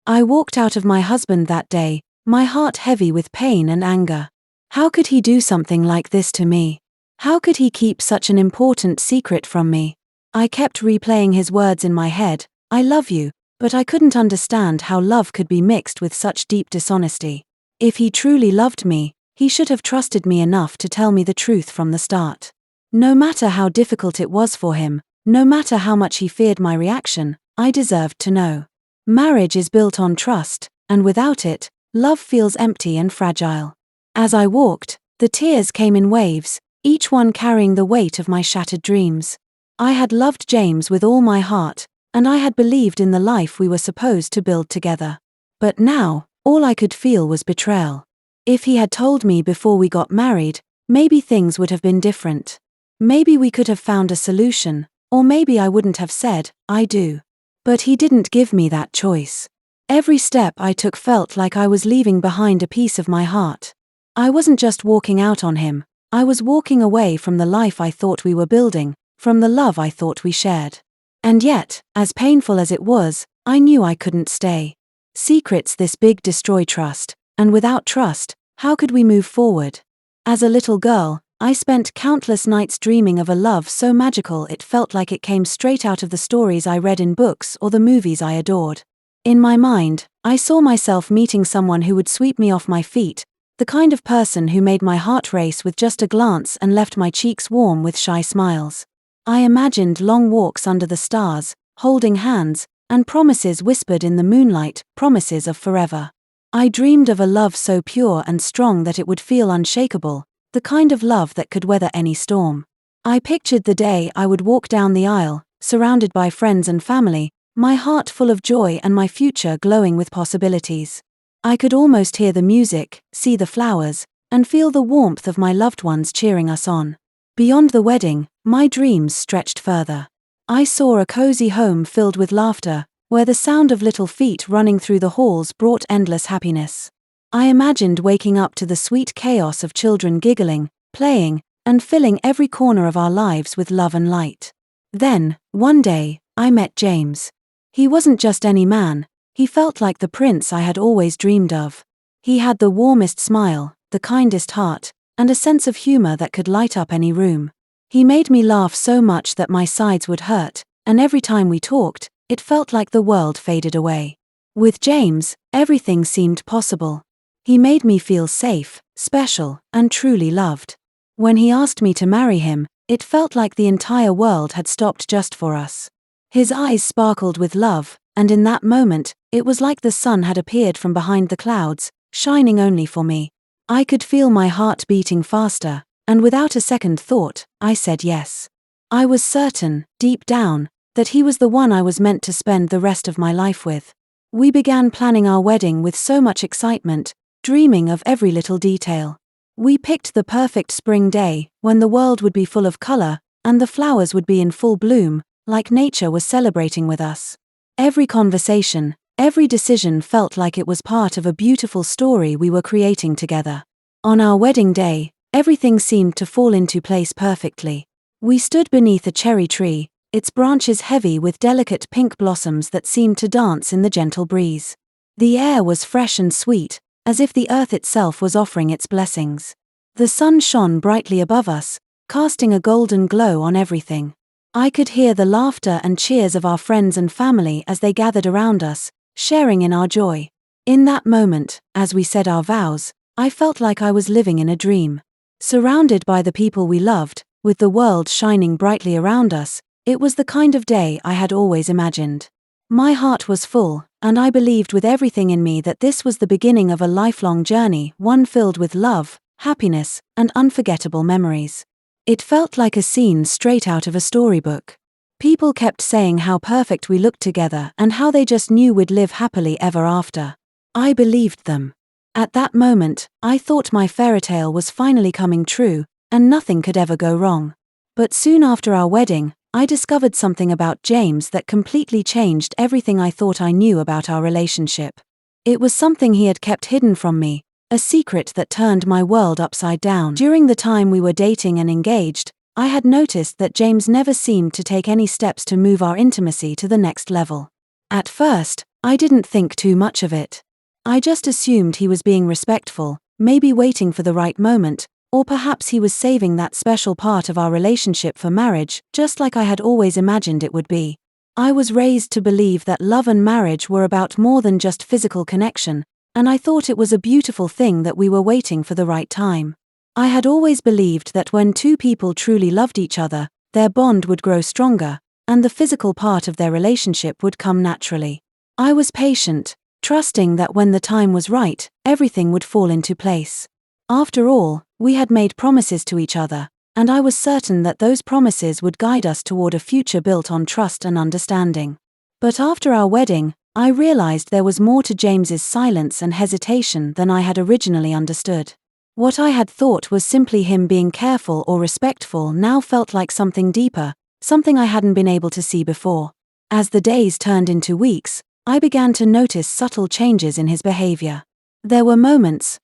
I walked out of my husband that day, my heart heavy with pain and anger. How could he do something like this to me? How could he keep such an important secret from me? I kept replaying his words in my head, "I love you," but I couldn't understand how love could be mixed with such deep dishonesty. If he truly loved me, he should have trusted me enough to tell me the truth from the start. No matter how difficult it was for him, no matter how much he feared my reaction, I deserved to know. Marriage is built on trust, and without it, love feels empty and fragile. As I walked, the tears came in waves, each one carrying the weight of my shattered dreams. I had loved James with all my heart, and I had believed in the life we were supposed to build together. But now, all I could feel was betrayal. If he had told me before we got married, maybe things would have been different. Maybe we could have found a solution, or maybe I wouldn't have said, "I do." But he didn't give me that choice. Every step I took felt like I was leaving behind a piece of my heart. I wasn't just walking out on him, I was walking away from the life I thought we were building, from the love I thought we shared. And yet, as painful as it was, I knew I couldn't stay. Secrets this big destroy trust, and without trust, how could we move forward? As a little girl, I spent countless nights dreaming of a love so magical it felt like it came straight out of the stories I read in books or the movies I adored. In my mind, I saw myself meeting someone who would sweep me off my feet, the kind of person who made my heart race with just a glance and left my cheeks warm with shy smiles. I imagined long walks under the stars, holding hands, and promises whispered in the moonlight, promises of forever. I dreamed of a love so pure and strong that it would feel unshakable, the kind of love that could weather any storm. I pictured the day I would walk down the aisle, surrounded by friends and family, my heart full of joy and my future glowing with possibilities. I could almost hear the music, see the flowers, and feel the warmth of my loved ones cheering us on. Beyond the wedding, my dreams stretched further. I saw a cozy home filled with laughter, where the sound of little feet running through the halls brought endless happiness. I imagined waking up to the sweet chaos of children giggling, playing, and filling every corner of our lives with love and light. Then, one day, I met James. He wasn't just any man, he felt like the prince I had always dreamed of. He had the warmest smile, the kindest heart, and a sense of humor that could light up any room. He made me laugh so much that my sides would hurt, and every time we talked, it felt like the world faded away. With James, everything seemed possible. He made me feel safe, special, and truly loved. When he asked me to marry him, it felt like the entire world had stopped just for us. His eyes sparkled with love, and in that moment, it was like the sun had appeared from behind the clouds, shining only for me. I could feel my heart beating faster, and without a second thought, I said yes. I was certain, deep down, that he was the one I was meant to spend the rest of my life with. We began planning our wedding with so much excitement, dreaming of every little detail. We picked the perfect spring day, when the world would be full of color, and the flowers would be in full bloom, like nature was celebrating with us. Every conversation, every decision felt like it was part of a beautiful story we were creating together. On our wedding day, everything seemed to fall into place perfectly. We stood beneath a cherry tree, its branches heavy with delicate pink blossoms that seemed to dance in the gentle breeze. The air was fresh and sweet, as if the earth itself was offering its blessings. The sun shone brightly above us, casting a golden glow on everything. I could hear the laughter and cheers of our friends and family as they gathered around us, sharing in our joy. In that moment, as we said our vows, I felt like I was living in a dream. Surrounded by the people we loved, with the world shining brightly around us, it was the kind of day I had always imagined. My heart was full, and I believed with everything in me that this was the beginning of a lifelong journey, one filled with love, happiness, and unforgettable memories. It felt like a scene straight out of a storybook. People kept saying how perfect we looked together and how they just knew we'd live happily ever after. I believed them. At that moment, I thought my fairy tale was finally coming true, and nothing could ever go wrong. But soon after our wedding, I discovered something about James that completely changed everything I thought I knew about our relationship. It was something he had kept hidden from me, a secret that turned my world upside down. During the time we were dating and engaged, I had noticed that James never seemed to take any steps to move our intimacy to the next level. At first, I didn't think too much of it. I just assumed he was being respectful, maybe waiting for the right moment, or perhaps he was saving that special part of our relationship for marriage, just like I had always imagined it would be. I was raised to believe that love and marriage were about more than just physical connection, and I thought it was a beautiful thing that we were waiting for the right time. I had always believed that when two people truly loved each other, their bond would grow stronger, and the physical part of their relationship would come naturally. I was patient, trusting that when the time was right, everything would fall into place. After all, we had made promises to each other, and I was certain that those promises would guide us toward a future built on trust and understanding. But after our wedding, I realized there was more to James's silence and hesitation than I had originally understood. What I had thought was simply him being careful or respectful now felt like something deeper, something I hadn't been able to see before. As the days turned into weeks, I began to notice subtle changes in his behavior. There were moments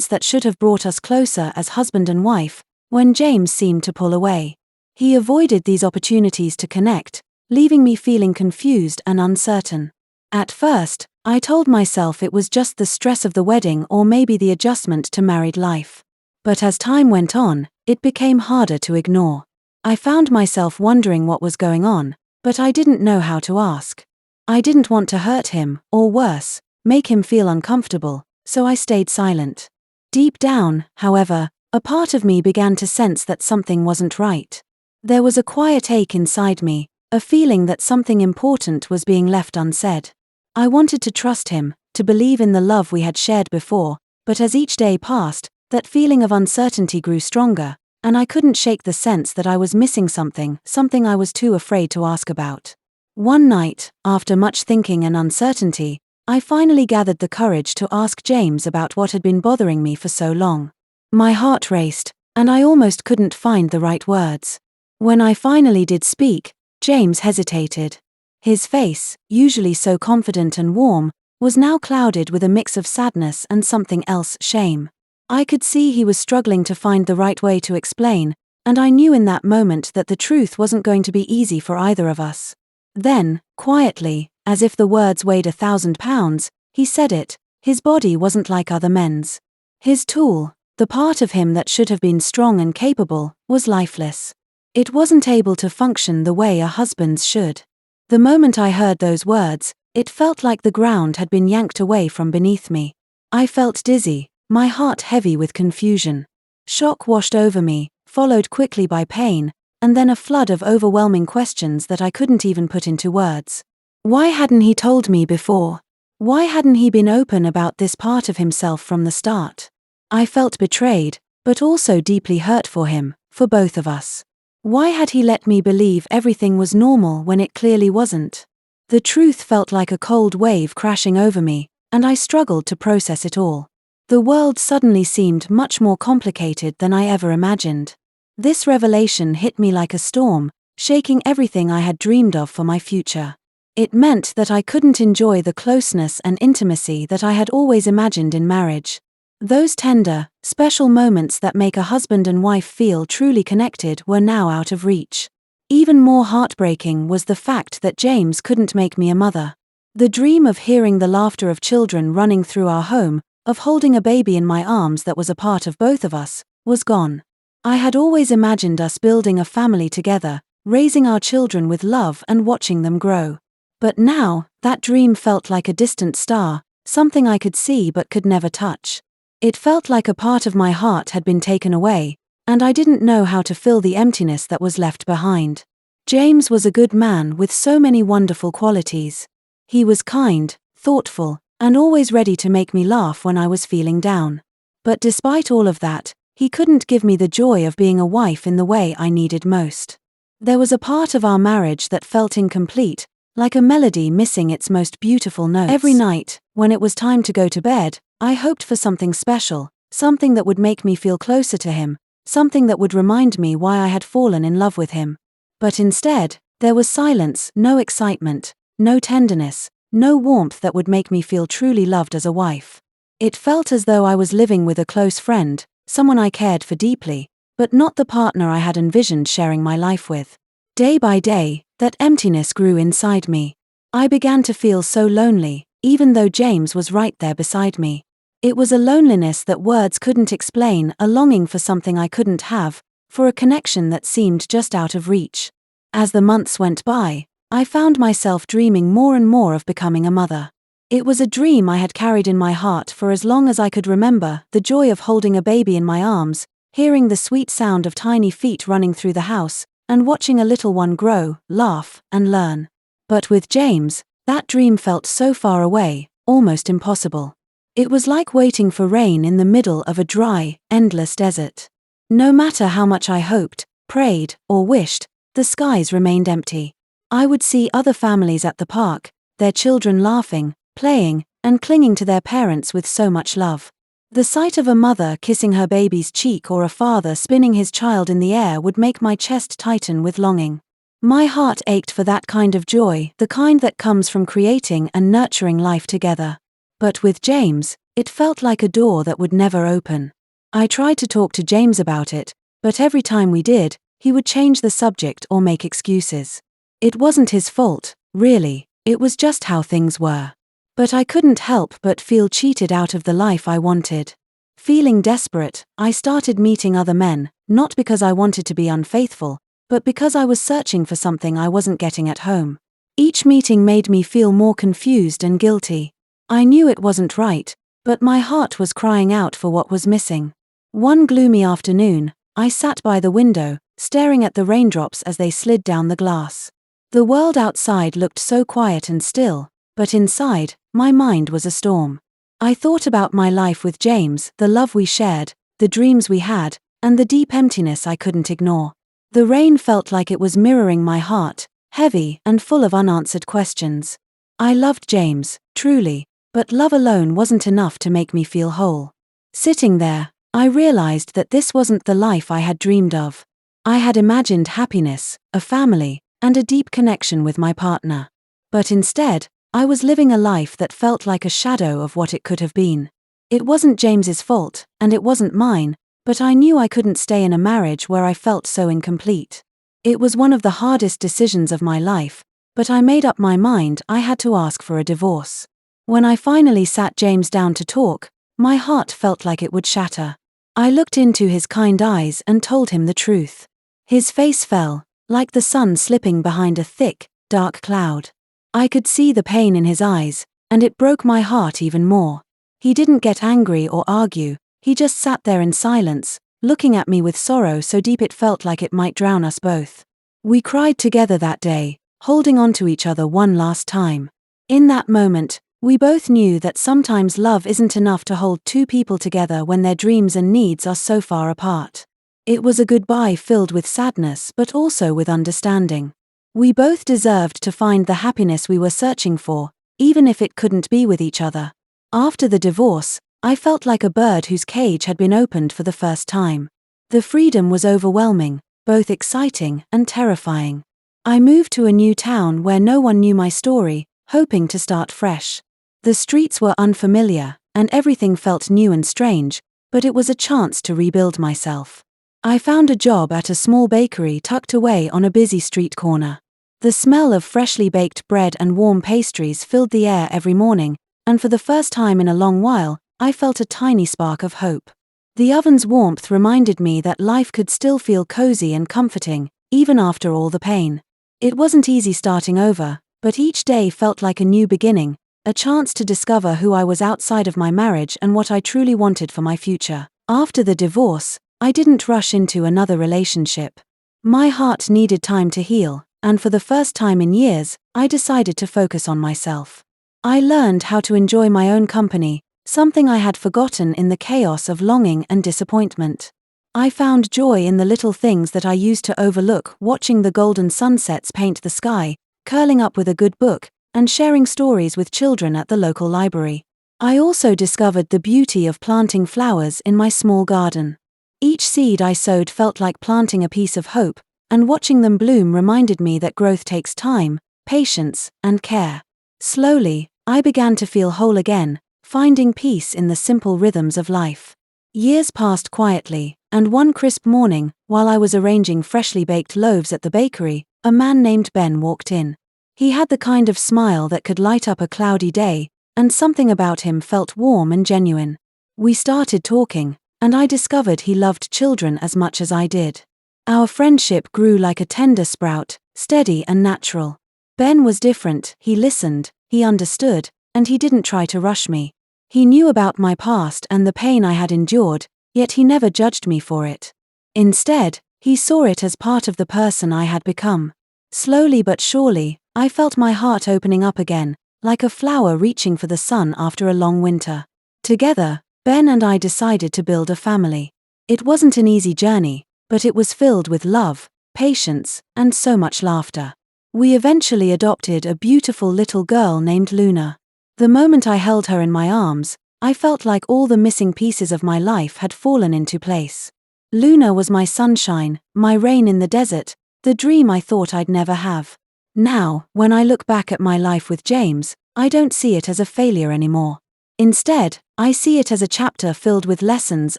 that should have brought us closer as husband and wife, when James seemed to pull away. He avoided these opportunities to connect, leaving me feeling confused and uncertain. At first, I told myself it was just the stress of the wedding or maybe the adjustment to married life. But as time went on, it became harder to ignore. I found myself wondering what was going on, but I didn't know how to ask. I didn't want to hurt him, or worse, make him feel uncomfortable, so I stayed silent. Deep down, however, a part of me began to sense that something wasn't right. There was a quiet ache inside me, a feeling that something important was being left unsaid. I wanted to trust him, to believe in the love we had shared before, but as each day passed, that feeling of uncertainty grew stronger, and I couldn't shake the sense that I was missing something I was too afraid to ask about. One night, after much thinking and uncertainty, I finally gathered the courage to ask James about what had been bothering me for so long. My heart raced, and I almost couldn't find the right words. When I finally did speak, James hesitated. His face, usually so confident and warm, was now clouded with a mix of sadness and something else, shame. I could see he was struggling to find the right way to explain, and I knew in that moment that the truth wasn't going to be easy for either of us. Then, quietly, as if the words weighed 1,000 pounds, he said it. His body wasn't like other men's. His tool, the part of him that should have been strong and capable, was lifeless. It wasn't able to function the way a husband's should. The moment I heard those words, it felt like the ground had been yanked away from beneath me. I felt dizzy, my heart heavy with confusion. Shock washed over me, followed quickly by pain, and then a flood of overwhelming questions that I couldn't even put into words. Why hadn't he told me before? Why hadn't he been open about this part of himself from the start? I felt betrayed, but also deeply hurt for him, for both of us. Why had he let me believe everything was normal when it clearly wasn't? The truth felt like a cold wave crashing over me, and I struggled to process it all. The world suddenly seemed much more complicated than I ever imagined. This revelation hit me like a storm, shaking everything I had dreamed of for my future. It meant that I couldn't enjoy the closeness and intimacy that I had always imagined in marriage. Those tender, special moments that make a husband and wife feel truly connected were now out of reach. Even more heartbreaking was the fact that James couldn't make me a mother. The dream of hearing the laughter of children running through our home, of holding a baby in my arms that was a part of both of us, was gone. I had always imagined us building a family together, raising our children with love and watching them grow. But now, that dream felt like a distant star, something I could see but could never touch. It felt like a part of my heart had been taken away, and I didn't know how to fill the emptiness that was left behind. James was a good man with so many wonderful qualities. He was kind, thoughtful, and always ready to make me laugh when I was feeling down. But despite all of that, he couldn't give me the joy of being a wife in the way I needed most. There was a part of our marriage that felt incomplete, like a melody missing its most beautiful notes. Every night, when it was time to go to bed, I hoped for something special, something that would make me feel closer to him, something that would remind me why I had fallen in love with him. But instead, there was silence, no excitement, no tenderness, no warmth that would make me feel truly loved as a wife. It felt as though I was living with a close friend, someone I cared for deeply, but not the partner I had envisioned sharing my life with. Day by day, that emptiness grew inside me. I began to feel so lonely, even though James was right there beside me. It was a loneliness that words couldn't explain, a longing for something I couldn't have, for a connection that seemed just out of reach. As the months went by, I found myself dreaming more and more of becoming a mother. It was a dream I had carried in my heart for as long as I could remember, the joy of holding a baby in my arms, hearing the sweet sound of tiny feet running through the house, and watching a little one grow, laugh, and learn. But with James, that dream felt so far away, almost impossible. It was like waiting for rain in the middle of a dry, endless desert. No matter how much I hoped, prayed, or wished, the skies remained empty. I would see other families at the park, their children laughing, playing, and clinging to their parents with so much love. The sight of a mother kissing her baby's cheek or a father spinning his child in the air would make my chest tighten with longing. My heart ached for that kind of joy, the kind that comes from creating and nurturing life together. But with James, it felt like a door that would never open. I tried to talk to James about it, but every time we did, he would change the subject or make excuses. It wasn't his fault, really, it was just how things were. But I couldn't help but feel cheated out of the life I wanted. Feeling desperate, I started meeting other men, not because I wanted to be unfaithful, but because I was searching for something I wasn't getting at home. Each meeting made me feel more confused and guilty. I knew it wasn't right, but my heart was crying out for what was missing. One gloomy afternoon, I sat by the window, staring at the raindrops as they slid down the glass. The world outside looked so quiet and still, but inside, my mind was a storm. I thought about my life with James, the love we shared, the dreams we had, and the deep emptiness I couldn't ignore. The rain felt like it was mirroring my heart, heavy and full of unanswered questions. I loved James, truly, but love alone wasn't enough to make me feel whole. Sitting there, I realized that this wasn't the life I had dreamed of. I had imagined happiness, a family, and a deep connection with my partner. But instead, I was living a life that felt like a shadow of what it could have been. It wasn't James's fault, and it wasn't mine, but I knew I couldn't stay in a marriage where I felt so incomplete. It was one of the hardest decisions of my life, but I made up my mind I had to ask for a divorce. When I finally sat James down to talk, my heart felt like it would shatter. I looked into his kind eyes and told him the truth. His face fell, like the sun slipping behind a thick, dark cloud. I could see the pain in his eyes, and it broke my heart even more. He didn't get angry or argue, he just sat there in silence, looking at me with sorrow so deep it felt like it might drown us both. We cried together that day, holding on to each other one last time. In that moment, we both knew that sometimes love isn't enough to hold two people together when their dreams and needs are so far apart. It was a goodbye filled with sadness but also with understanding. We both deserved to find the happiness we were searching for, even if it couldn't be with each other. After the divorce, I felt like a bird whose cage had been opened for the first time. The freedom was overwhelming, both exciting and terrifying. I moved to a new town where no one knew my story, hoping to start fresh. The streets were unfamiliar, and everything felt new and strange, but it was a chance to rebuild myself. I found a job at a small bakery tucked away on a busy street corner. The smell of freshly baked bread and warm pastries filled the air every morning, and for the first time in a long while, I felt a tiny spark of hope. The oven's warmth reminded me that life could still feel cozy and comforting, even after all the pain. It wasn't easy starting over, but each day felt like a new beginning, a chance to discover who I was outside of my marriage and what I truly wanted for my future. After the divorce, I didn't rush into another relationship. My heart needed time to heal, and for the first time in years, I decided to focus on myself. I learned how to enjoy my own company, something I had forgotten in the chaos of longing and disappointment. I found joy in the little things that I used to overlook, watching the golden sunsets paint the sky, curling up with a good book, and sharing stories with children at the local library. I also discovered the beauty of planting flowers in my small garden. Each seed I sowed felt like planting a piece of hope, and watching them bloom reminded me that growth takes time, patience, and care. Slowly, I began to feel whole again, finding peace in the simple rhythms of life. Years passed quietly, and one crisp morning, while I was arranging freshly baked loaves at the bakery, a man named Ben walked in. He had the kind of smile that could light up a cloudy day, and something about him felt warm and genuine. We started talking, and I discovered he loved children as much as I did. Our friendship grew like a tender sprout, steady and natural. Ben was different. He listened, he understood, and he didn't try to rush me. He knew about my past and the pain I had endured, yet he never judged me for it. Instead, he saw it as part of the person I had become. Slowly but surely, I felt my heart opening up again, like a flower reaching for the sun after a long winter. Together, Ben and I decided to build a family. It wasn't an easy journey, but it was filled with love, patience, and so much laughter. We eventually adopted a beautiful little girl named Luna. The moment I held her in my arms, I felt like all the missing pieces of my life had fallen into place. Luna was my sunshine, my rain in the desert, the dream I thought I'd never have. Now, when I look back at my life with James, I don't see it as a failure anymore. Instead, I see it as a chapter filled with lessons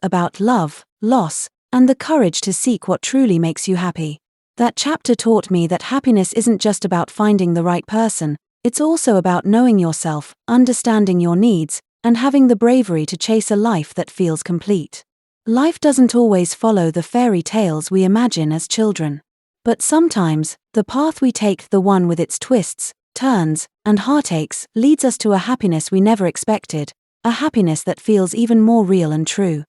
about love, loss, and the courage to seek what truly makes you happy. That chapter taught me that happiness isn't just about finding the right person, it's also about knowing yourself, understanding your needs, and having the bravery to chase a life that feels complete. Life doesn't always follow the fairy tales we imagine as children. But sometimes, the path we take, the one with its twists, turns, and heartaches, leads us to a happiness we never expected, a happiness that feels even more real and true.